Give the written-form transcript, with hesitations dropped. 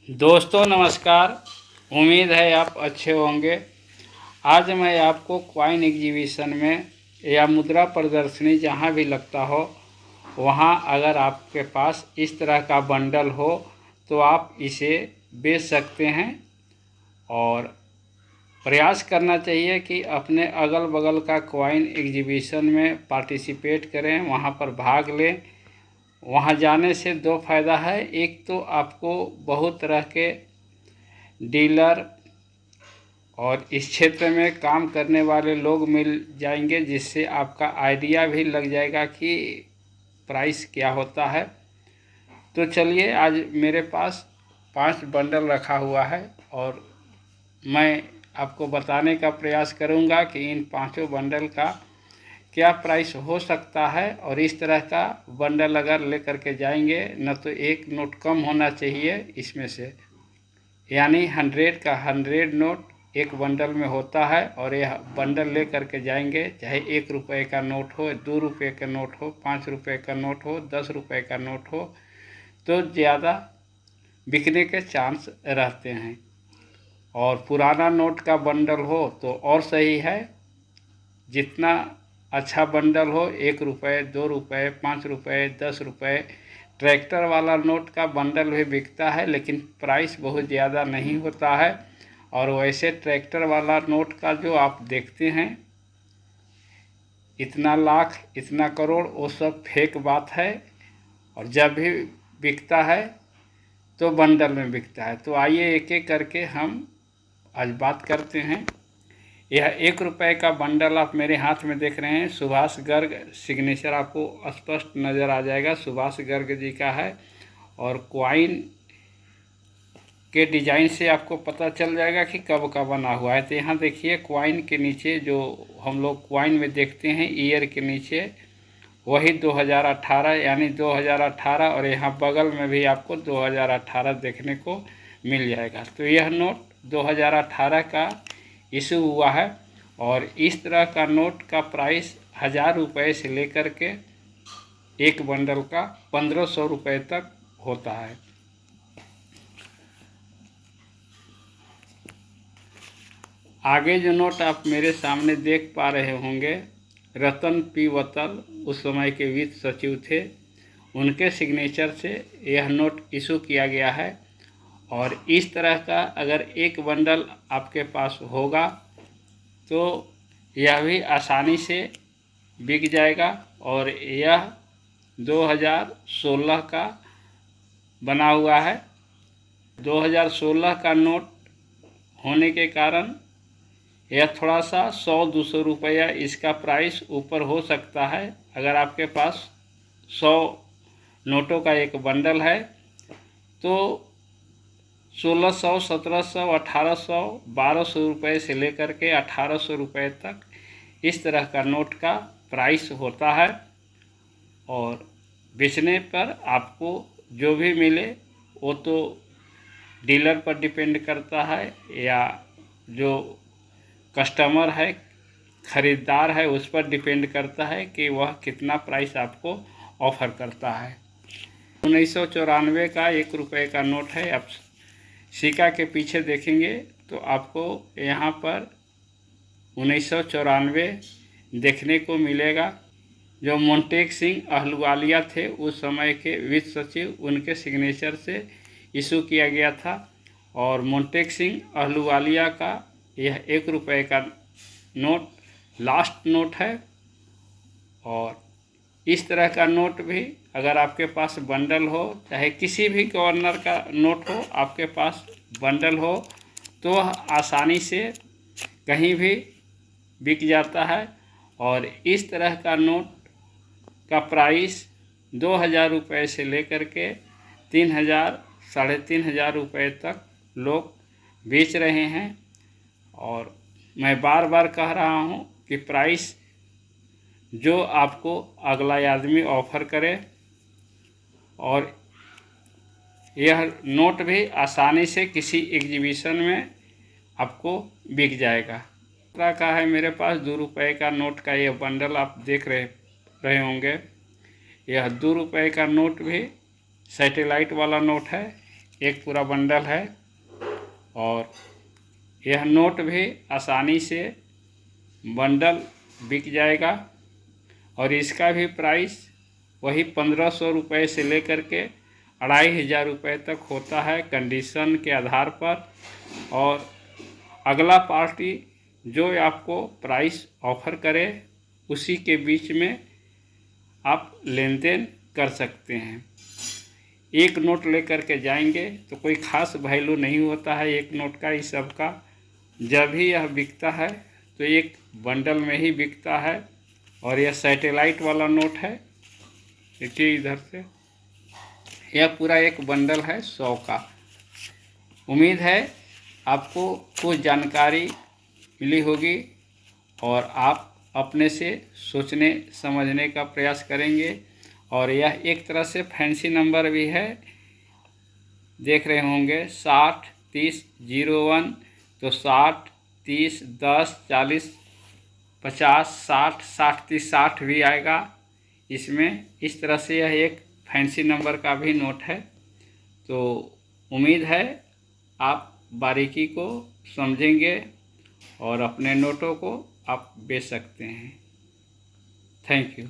दोस्तों नमस्कार। उम्मीद है आप अच्छे होंगे। आज मैं आपको कॉइन एग्जीबिशन में या मुद्रा प्रदर्शनी जहाँ भी लगता हो वहाँ अगर आपके पास इस तरह का बंडल हो तो आप इसे बेच सकते हैं और प्रयास करना चाहिए कि अपने अगल बगल का कॉइन एग्जीबिशन में पार्टिसिपेट करें, वहाँ पर भाग लें। वहाँ जाने से दो फायदा है। एक तो आपको बहुत तरह के डीलर और इस क्षेत्र में काम करने वाले लोग मिल जाएंगे, जिससे आपका आइडिया भी लग जाएगा कि प्राइस क्या होता है। तो चलिए, आज मेरे पास 5 बंडल रखा हुआ है और मैं आपको बताने का प्रयास करूंगा कि इन पांचों बंडल का क्या प्राइस हो सकता है। और इस तरह का बंडल अगर लेकर के जाएंगे न तो एक नोट कम होना चाहिए इसमें से, यानी 100 का 100 नोट एक बंडल में होता है। और यह बंडल ले करके जाएंगे, चाहे 1 रुपये का नोट हो, 2 रुपये का नोट हो, 5 रुपये का नोट हो, 10 रुपये का नोट हो, तो ज़्यादा बिकने के चांस रहते हैं। और पुराना नोट का बंडल हो तो और सही है। जितना अच्छा बंडल हो, 1 रुपये, 2 रुपये, 5 रुपये, 10 रुपये। ट्रैक्टर वाला नोट का बंडल भी बिकता है, लेकिन प्राइस बहुत ज़्यादा नहीं होता है। और वैसे ट्रैक्टर वाला नोट का जो आप देखते हैं, इतना लाख, इतना करोड़, वो सब फेक बात है। और जब भी बिकता है तो बंडल में बिकता है। तो आइए एक एक करके हम आज बात करते हैं। यह 1 रुपये का बंडल आप मेरे हाथ में देख रहे हैं, सुभाष गर्ग सिग्नेचर आपको स्पष्ट नज़र आ जाएगा, सुभाष गर्ग जी का है। और क्वाइन के डिजाइन से आपको पता चल जाएगा कि कब का बना हुआ है। तो यहाँ देखिए, क्वाइन के नीचे जो हम लोग क्वाइन में देखते हैं ईयर के नीचे, वही 2018 यानी 2018, और यहाँ बगल में भी आपको 2018 देखने को मिल जाएगा। तो यह नोट 2018 का इशू हुआ है। और इस तरह का नोट का प्राइस 1000 रुपये से लेकर के एक बंडल का 1500 रुपये तक होता है। आगे जो नोट आप मेरे सामने देख पा रहे होंगे, रतन पी वतल उस समय के वित्त सचिव थे, उनके सिग्नेचर से यह नोट इशू किया गया है। और इस तरह का अगर एक बंडल आपके पास होगा तो यह भी आसानी से बिक जाएगा। और यह 2016 का बना हुआ है। 2016 का नोट होने के कारण यह थोड़ा सा 100-200 रुपया इसका प्राइस ऊपर हो सकता है। अगर आपके पास 100 नोटों का एक बंडल है तो 1600, 1700, 1800, 1200 रुपये से लेकर के 1800 रुपये तक इस तरह का नोट का प्राइस होता है। और बेचने पर आपको जो भी मिले वो तो डीलर पर डिपेंड करता है, या जो कस्टमर है, ख़रीदार है, उस पर डिपेंड करता है कि वह कितना प्राइस आपको ऑफ़र करता है। 1994 का 1 रुपये का नोट है। आप सिक्का के पीछे देखेंगे तो आपको यहाँ पर 1994 देखने को मिलेगा। जो मोंटेक सिंह अहलुवालिया थे उस समय के वित्त सचिव, उनके सिग्नेचर से इशू किया गया था। और मोंटेक सिंह अहलुवालिया का यह 1 रुपये का नोट लास्ट नोट है। और इस तरह का नोट भी अगर आपके पास बंडल हो, चाहे किसी भी गवर्नर का नोट हो, आपके पास बंडल हो तो आसानी से कहीं भी बिक जाता है। और इस तरह का नोट का प्राइस 2000 रुपये से लेकर के 3000, 3500 रुपये तक लोग बेच रहे हैं। और मैं बार बार कह रहा हूँ कि प्राइस जो आपको अगला आदमी ऑफ़र करे, और यह नोट भी आसानी से किसी एग्जीबिशन में आपको बिक जाएगा। तरह का है मेरे पास 2 रुपये का नोट का यह बंडल आप देख रहे होंगे। यह 2 रुपये का नोट भी सैटेलाइट वाला नोट है। एक पूरा बंडल है। और यह नोट भी आसानी से बंडल बिक जाएगा। और इसका भी प्राइस वही 1500 रुपये से लेकर के 2500 रुपये तक होता है कंडीशन के आधार पर। और अगला पार्टी जो आपको प्राइस ऑफर करे उसी के बीच में आप लेन देन कर सकते हैं। एक नोट लेकर के जाएंगे तो कोई ख़ास वैल्यू नहीं होता है एक नोट का। इस सब का जब भी यह बिकता है तो एक बंडल में ही बिकता है। और यह सैटेलाइट वाला नोट है, देखिए इधर से, यह पूरा एक बंडल है 100 का। उम्मीद है आपको कुछ जानकारी मिली होगी और आप अपने से सोचने समझने का प्रयास करेंगे। और यह एक तरह से फैंसी नंबर भी है, देख रहे होंगे 60 30 01, तो 60 30 10 40 50 60 60 30 60 भी आएगा इसमें। इस तरह से यह एक फैंसी नंबर का भी नोट है। तो उम्मीद है आप बारीकी को समझेंगे और अपने नोटों को आप बेच सकते हैं। Thank you.